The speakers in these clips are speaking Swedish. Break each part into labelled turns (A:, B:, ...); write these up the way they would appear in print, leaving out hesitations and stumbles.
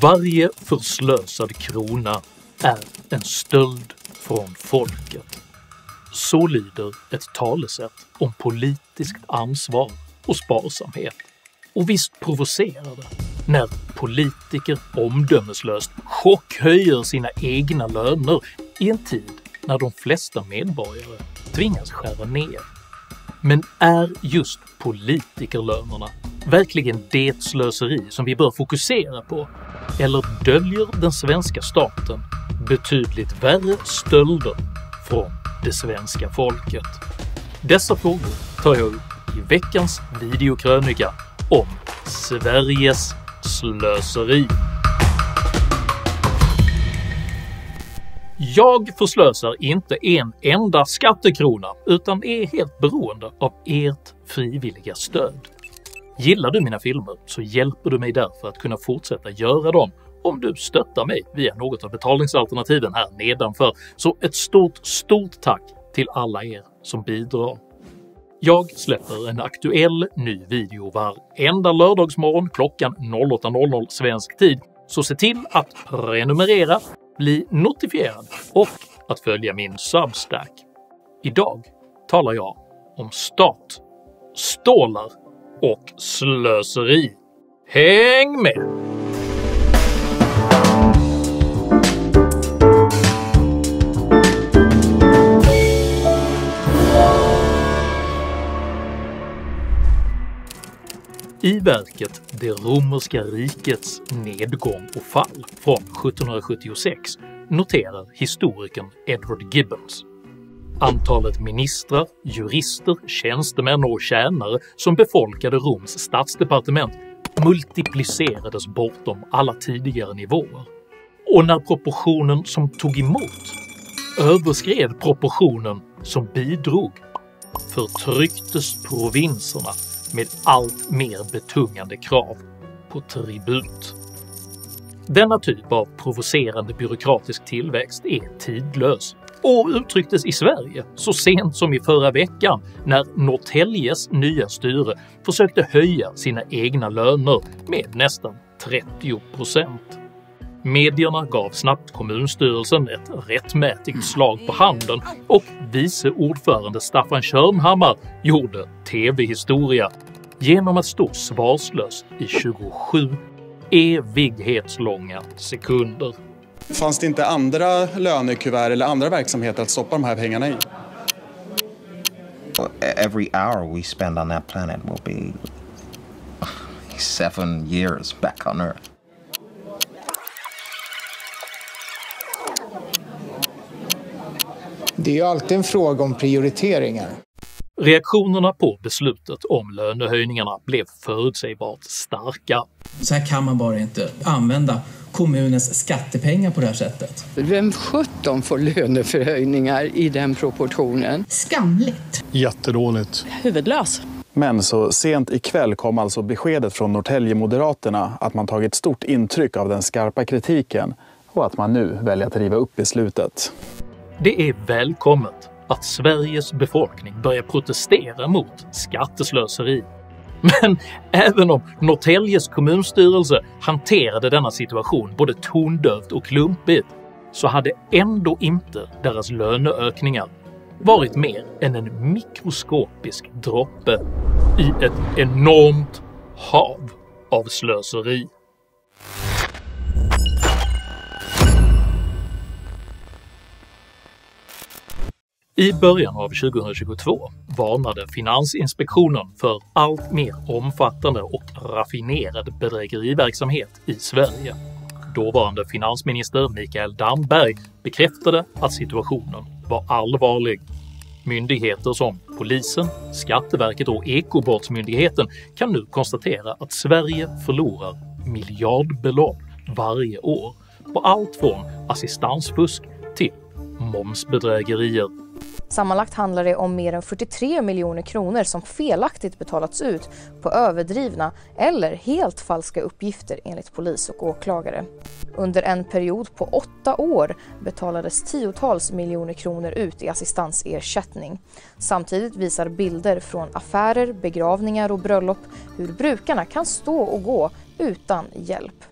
A: Varje förslösad krona är en stöld från folket. Så lyder ett talesätt om politiskt ansvar och sparsamhet. Och visst provocerar det när politiker omdömeslöst chockhöjer sina egna löner i en tid när de flesta medborgare tvingas skära ner. Men är just politikerlönerna verkligen det slöseri som vi bör fokusera på? Eller döljer den svenska staten betydligt värre stölder från det svenska folket? Dessa frågor tar jag upp i veckans videokrönika om Sveriges slöseri. Jag förslösar inte en enda skattekrona utan är helt beroende av ert frivilliga stöd. Gillar du mina filmer så hjälper du mig därför att kunna fortsätta göra dem om du stöttar mig via något av betalningsalternativen här nedanför. Så ett stort tack till alla er som bidrar. Jag släpper en aktuell ny video varenda lördagsmorgon klockan 08:00 svensk tid, så se till att prenumerera, bli notifierad och att följa min Substack. Idag talar jag om stat, stålar och slöseri. Häng med! I verket Det romerska rikets nedgång och fall från 1776 noterar historikern Edward Gibbons: antalet ministrar, jurister, tjänstemän och tjänare som befolkade Roms statsdepartement multiplicerades bortom alla tidigare nivåer, och när proportionen som tog emot överskred proportionen som bidrog förtrycktes provinserna med allt mer betungande krav på tribut. Denna typ av provocerande byråkratisk tillväxt är tidlös och uttrycktes i Sverige så sent som i förra veckan när Norrtäljes nya styre försökte höja sina egna löner med nästan 30%. Medierna gav snabbt kommunstyrelsen ett rättmätigt slag på handen och vice ordförande Staffan Körnhammar gjorde tv-historia genom att stå svarslös i 27 evighetslånga sekunder.
B: Fanns det inte andra lönekuvert eller andra verksamheter att stoppa de här pengarna i?
C: Every hour we spend on that planet will be 7 years back on Earth.
D: Det är ju alltid en fråga om prioriteringar.
A: Reaktionerna på beslutet om lönehöjningarna blev förutsägbart starka.
E: Så här kan man bara inte använda kommunens skattepengar på det här sättet.
F: Vem 17 får löneförhöjningar i den proportionen?
G: Skamligt.
H: Jättedåligt.
G: Huvudlös.
B: Men så sent ikväll kom alltså beskedet från Norrtälje-moderaterna att man tagit stort intryck av den skarpa kritiken och att man nu väljer att riva upp beslutet.
A: Det är välkommet att Sveriges befolkning börjar protestera mot skatteslöseri. Men även om Norrtäljes kommunstyrelse hanterade denna situation både tondövt och klumpigt, så hade ändå inte deras löneökningar varit mer än en mikroskopisk droppe i ett enormt hav av slöseri. I början av 2022 varnade Finansinspektionen för allt mer omfattande och raffinerad bedrägeriverksamhet i Sverige. Dåvarande finansminister Mikael Damberg bekräftade att situationen var allvarlig. Myndigheter som Polisen, Skatteverket och Ekobrottsmyndigheten kan nu konstatera att Sverige förlorar miljardbelopp varje år på allt från assistansfusk till momsbedrägerier.
I: Sammanlagt handlar det om mer än 43 miljoner kronor som felaktigt betalats ut på överdrivna eller helt falska uppgifter enligt polis och åklagare. Under en period på 8 år betalades tiotals miljoner kronor ut i assistansersättning. Samtidigt visar bilder från affärer, begravningar och bröllop hur brukarna kan stå och gå utan hjälp.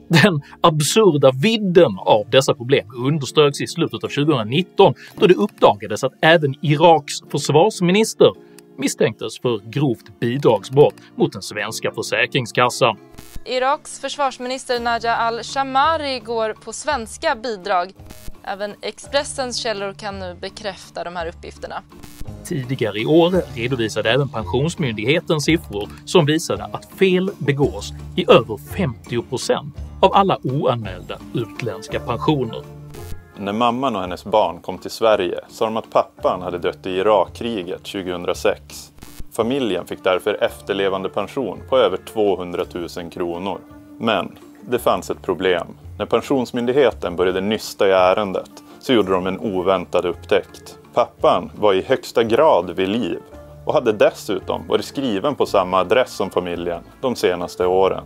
A: Den absurda vidden av dessa problem underströks i slutet av 2019 då det uppdagades att även Iraks försvarsminister misstänktes för grovt bidragsbrott mot den svenska försäkringskassan.
G: Iraks försvarsminister Najah al-Shamari går på svenska bidrag. Även Expressens källor kan nu bekräfta de här uppgifterna.
A: Tidigare i år redovisade även Pensionsmyndigheten siffror som visade att fel begås i över 50% av alla oanmälda utländska pensioner.
H: När mamman och hennes barn kom till Sverige sa de att pappan hade dött i Irakkriget 2006. Familjen fick därför efterlevande pension på över 200 000 kronor. Men det fanns ett problem. När Pensionsmyndigheten började nysta i ärendet så gjorde de en oväntad upptäckt. Pappan var i högsta grad vid liv och hade dessutom varit skriven på samma adress som familjen de senaste åren.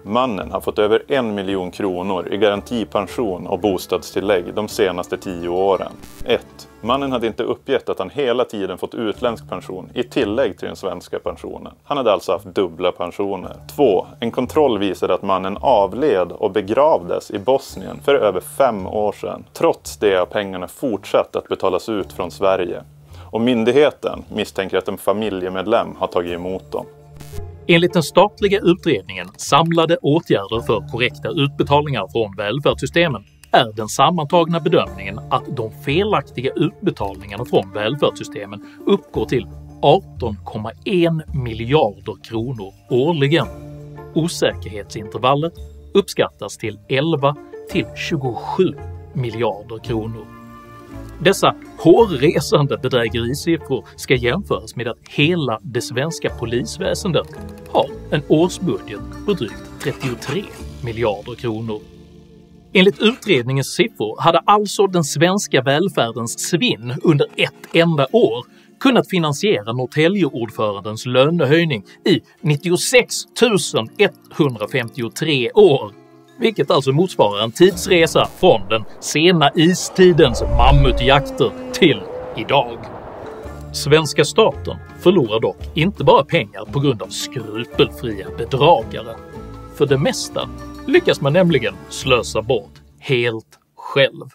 H: Mannen har fått över 1 miljon kronor i garantipension och bostadstillägg de senaste 10 åren. 1. Mannen hade inte uppgett att han hela tiden fått utländsk pension i tillägg till den svenska pensionen. Han hade alltså haft dubbla pensioner. 2. En kontroll visade att mannen avled och begravdes i Bosnien för över 5 år sedan. Trots det har pengarna fortsatt att betalas ut från Sverige. Och myndigheten misstänker att en familjemedlem har tagit emot dem.
A: Enligt den statliga utredningen Samlade åtgärder för korrekta utbetalningar från välfärdssystemen är den sammantagna bedömningen att de felaktiga utbetalningarna från välfärdssystemen uppgår till 18,1 miljarder kronor årligen. Osäkerhetsintervallet uppskattas till 11 till 27 miljarder kronor. Dessa hårresande bedrägerisiffror ska jämföras med att hela det svenska polisväsendet har en årsbudget på drygt 33 miljarder kronor. Enligt utredningens siffror hade alltså den svenska välfärdens svinn under ett enda år kunnat finansiera Norrtäljeordförandens lönehöjning i 96 153 år. Vilket alltså motsvarar en tidsresa från den sena istidens mammutjakter till idag. Svenska staten förlorar dock inte bara pengar på grund av skrupelfria bedragare. För det mesta lyckas man nämligen slösa bort helt själv.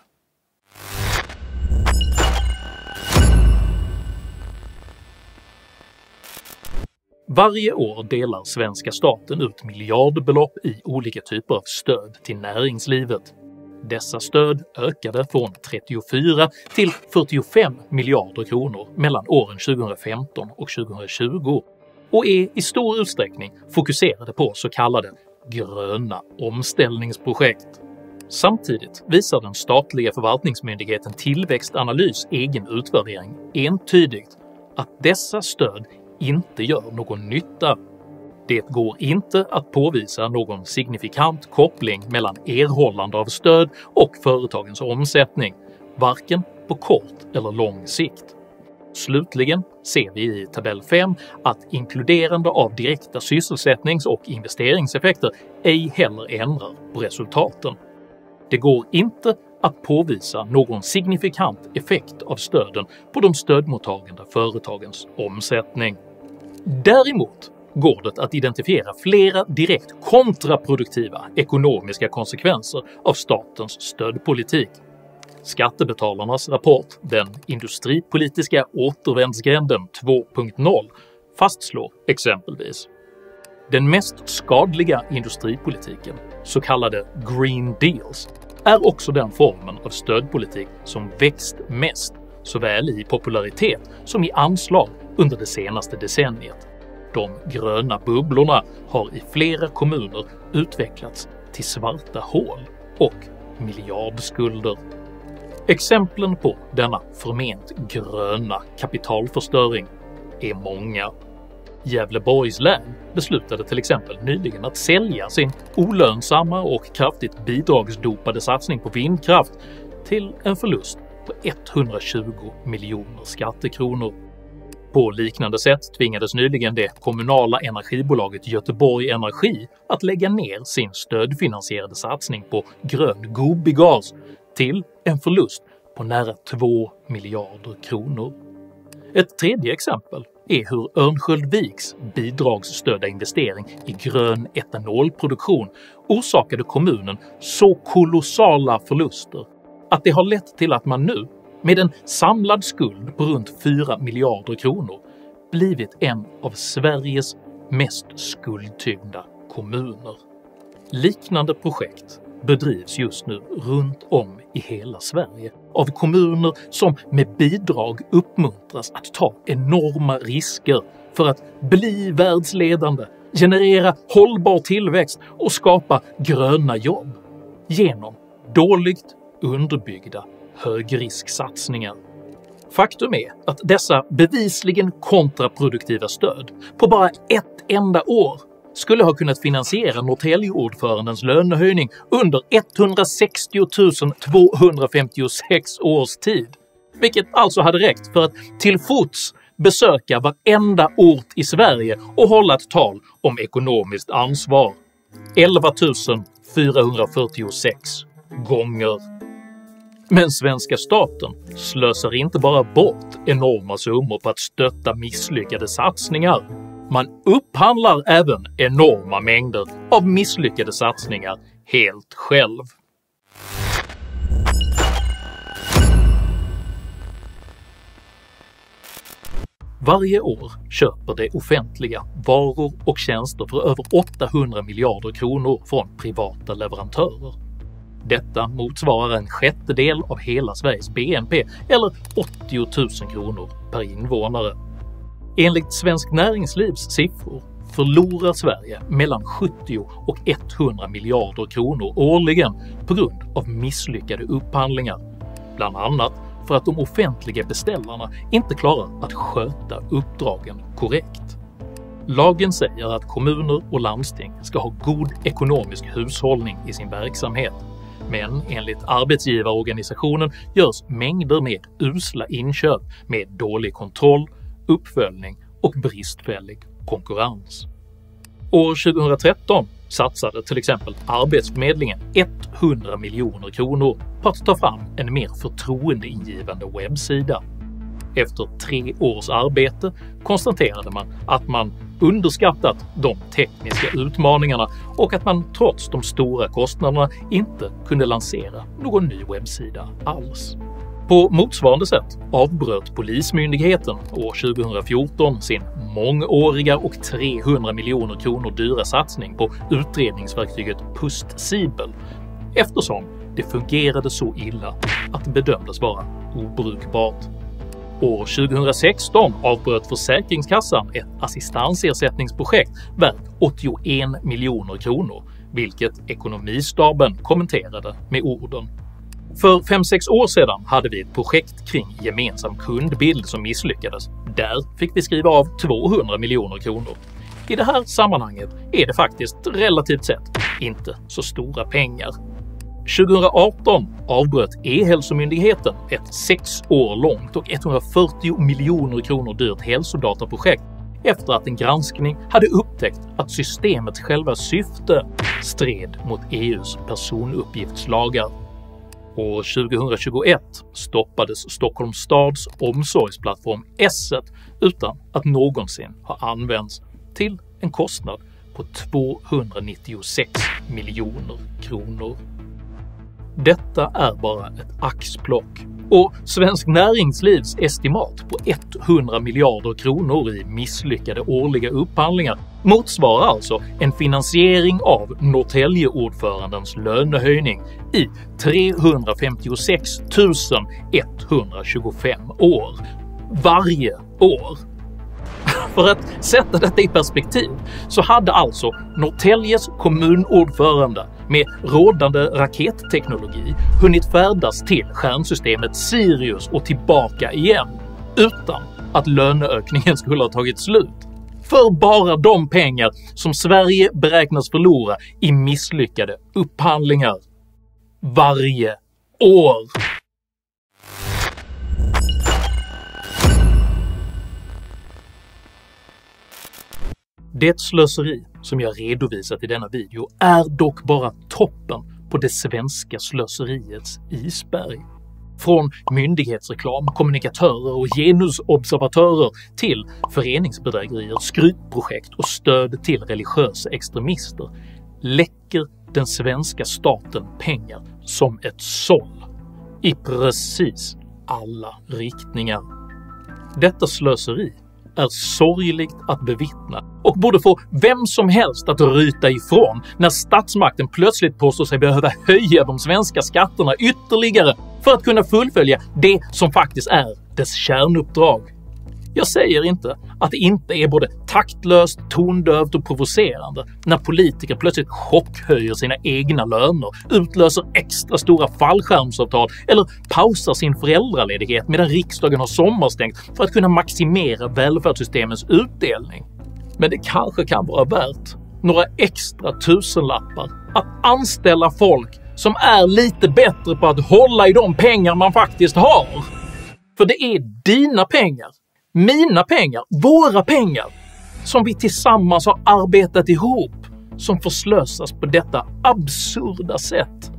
A: Varje år delar svenska staten ut miljardbelopp i olika typer av stöd till näringslivet. Dessa stöd ökade från 34 till 45 miljarder kronor mellan åren 2015 och 2020 och är i stor utsträckning fokuserade på så kallade gröna omställningsprojekt. Samtidigt visar den statliga förvaltningsmyndigheten Tillväxtanalys egen utvärdering entydigt att dessa stöd inte gör någon nytta. Det går inte att påvisa någon signifikant koppling mellan erhållande av stöd och företagens omsättning, varken på kort eller lång sikt. Slutligen ser vi i tabell 5 att inkluderande av direkta sysselsättnings- och investeringseffekter ej heller ändrar på resultaten. Det går inte att påvisa någon signifikant effekt av stöden på de stödmottagande företagens omsättning. Däremot går det att identifiera flera direkt kontraproduktiva ekonomiska konsekvenser av statens stödpolitik. Skattebetalarnas rapport “Den industripolitiska återvändsgränden 2.0” fastslår exempelvis: den mest skadliga industripolitiken, så kallade Green Deals, är också den formen av stödpolitik som växt mest såväl i popularitet som i anslag under det senaste decenniet. De gröna bubblorna har i flera kommuner utvecklats till svarta hål och miljardskulder. Exemplen på denna förment gröna kapitalförstöring är många. Gävleborgs län beslutade till exempel nyligen att sälja sin olönsamma och kraftigt bidragsdopade satsning på vindkraft till en förlust på 120 miljoner skattekronor. På liknande sätt tvingades nyligen det kommunala energibolaget Göteborg Energi att lägga ner sin stödfinansierade satsning på grön gobigas till en förlust på nära 2 miljarder kronor. Ett tredje exempel är hur Örnsköldsviks bidragsstödda investering i grön etanolproduktion orsakade kommunen så kolossala förluster att det har lett till att man nu, med en samlad skuld på runt 4 miljarder kronor, blivit en av Sveriges mest skuldtyngda kommuner. Liknande projekt bedrivs just nu runt om i hela Sverige av kommuner som med bidrag uppmuntras att ta enorma risker för att bli världsledande, generera hållbar tillväxt och skapa gröna jobb genom dåligt underbyggda högrisksatsningar. Faktum är att dessa bevisligen kontraproduktiva stöd på bara ett enda år skulle ha kunnat finansiera Norrtäljeordförandens lönehöjning under 160 256 års tid, vilket alltså hade räckt för att till fots besöka varenda ort i Sverige och hålla ett tal om ekonomiskt ansvar 11 446 gånger. Men svenska staten slösar inte bara bort enorma summor på att stötta misslyckade satsningar. Man upphandlar även enorma mängder av misslyckade satsningar helt själv. Varje år köper det offentliga varor och tjänster för över 800 miljarder kronor från privata leverantörer. Detta motsvarar en sjättedel av hela Sveriges BNP eller 80 000 kronor per invånare. Enligt Svensk Näringslivs siffror förlorar Sverige mellan 70 och 100 miljarder kronor årligen på grund av misslyckade upphandlingar, bland annat för att de offentliga beställarna inte klarar att sköta uppdragen korrekt. Lagen säger att kommuner och landsting ska ha god ekonomisk hushållning i sin verksamhet, men enligt arbetsgivarorganisationen görs mängder med usla inköp med dålig kontroll, uppföljning och bristfällig konkurrens. År 2013 satsade till exempel Arbetsförmedlingen 100 miljoner kronor på att ta fram en mer förtroendeingivande webbsida. Efter 3 års arbete konstaterade man att man underskattat de tekniska utmaningarna och att man trots de stora kostnaderna inte kunde lansera någon ny webbsida alls. På motsvarande sätt avbröt Polismyndigheten år 2014 sin mångåriga och 300 miljoner kronor dyra satsning på utredningsverktyget PustSibel eftersom det fungerade så illa att det bedömdes vara obrukbart. År 2016 avbröt Försäkringskassan ett assistansersättningsprojekt värt 81 miljoner kronor, vilket ekonomistaben kommenterade med orden: "För 5-6 år sedan hade vi ett projekt kring gemensam kundbild som misslyckades. Där fick vi skriva av 200 miljoner kronor. I det här sammanhanget är det faktiskt relativt sett inte så stora pengar." 2018 avbröt E-hälsomyndigheten ett 6 år långt och 140 miljoner kronor dyrt hälsodataprojekt efter att en granskning hade upptäckt att systemets själva syfte stred mot EUs personuppgiftslagar. År 2021 stoppades Stockholms stads omsorgsplattform Esset utan att någonsin ha använts, till en kostnad på 296 miljoner kronor. Detta är bara ett axplock, och Svensk Näringslivs estimat på 100 miljarder kronor i misslyckade årliga upphandlingar motsvarar alltså en finansiering av Norrtäljeordförandens lönehöjning i 356 125 år. Varje år! För att sätta detta i perspektiv så hade alltså Norrtäljes kommunordförande med rådande raketteknologi hunnit färdas till stjärnsystemet Sirius och tillbaka igen utan att löneökningen skulle ha tagit slut. För bara de pengar som Sverige beräknas förlora i misslyckade upphandlingar. Varje år! Det slöseri som jag redovisat i denna video är dock bara toppen på det svenska slöseriets isberg. Från myndighetsreklam, kommunikatörer och genusobservatörer till föreningsbedrägerier, skrytprojekt och stöd till religiösa extremister läcker den svenska staten pengar som ett såll i precis alla riktningar. Detta slöseri är sorgligt att bevittna och borde få vem som helst att ryta ifrån när statsmakten plötsligt påstår sig behöva höja de svenska skatterna ytterligare för att kunna fullfölja det som faktiskt är dess kärnuppdrag. Jag säger inte att det inte är både taktlöst, tondövt och provocerande när politiker plötsligt chockhöjer sina egna löner, utlöser extra stora fallskärmsavtal eller pausar sin föräldraledighet medan riksdagen har sommarstängt för att kunna maximera välfärdssystemens utdelning. Men det kanske kan vara värt några extra tusenlappar att anställa folk som är lite bättre på att hålla i de pengar man faktiskt har. För det är dina pengar, mina pengar, våra pengar som vi tillsammans har arbetat ihop som förslösas på detta absurda sätt.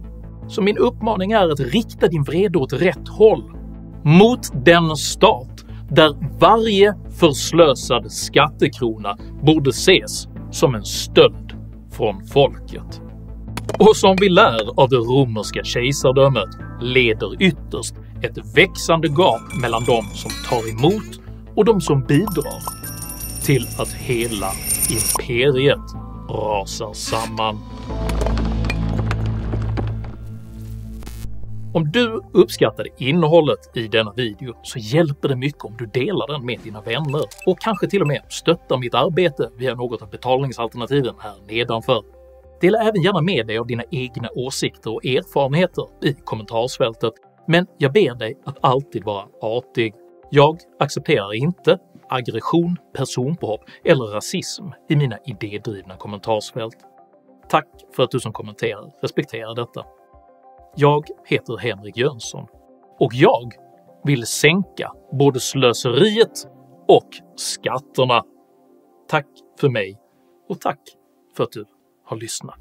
A: Så min uppmaning är att rikta din vrede åt rätt håll. Mot den stat där varje förslösad skattekrona borde ses som en stöld från folket. Och som vi lär av det romerska kejsardömet leder ytterst ett växande gap mellan de som tar emot och de som bidrar till att hela imperiet rasar samman. Om du uppskattade innehållet i denna video så hjälper det mycket om du delar den med dina vänner och kanske till och med stöttar mitt arbete via något av betalningsalternativen här nedanför. Dela även gärna med dig av dina egna åsikter och erfarenheter i kommentarsfältet, men jag ber dig att alltid vara artig. Jag accepterar inte aggression, personpåhopp eller rasism i mina idédrivna kommentarsfält. Tack för att du som kommenterar respekterar detta. Jag heter Henrik Jönsson och jag vill sänka både slöseriet och skatterna. Tack för mig och tack för att du har lyssnat.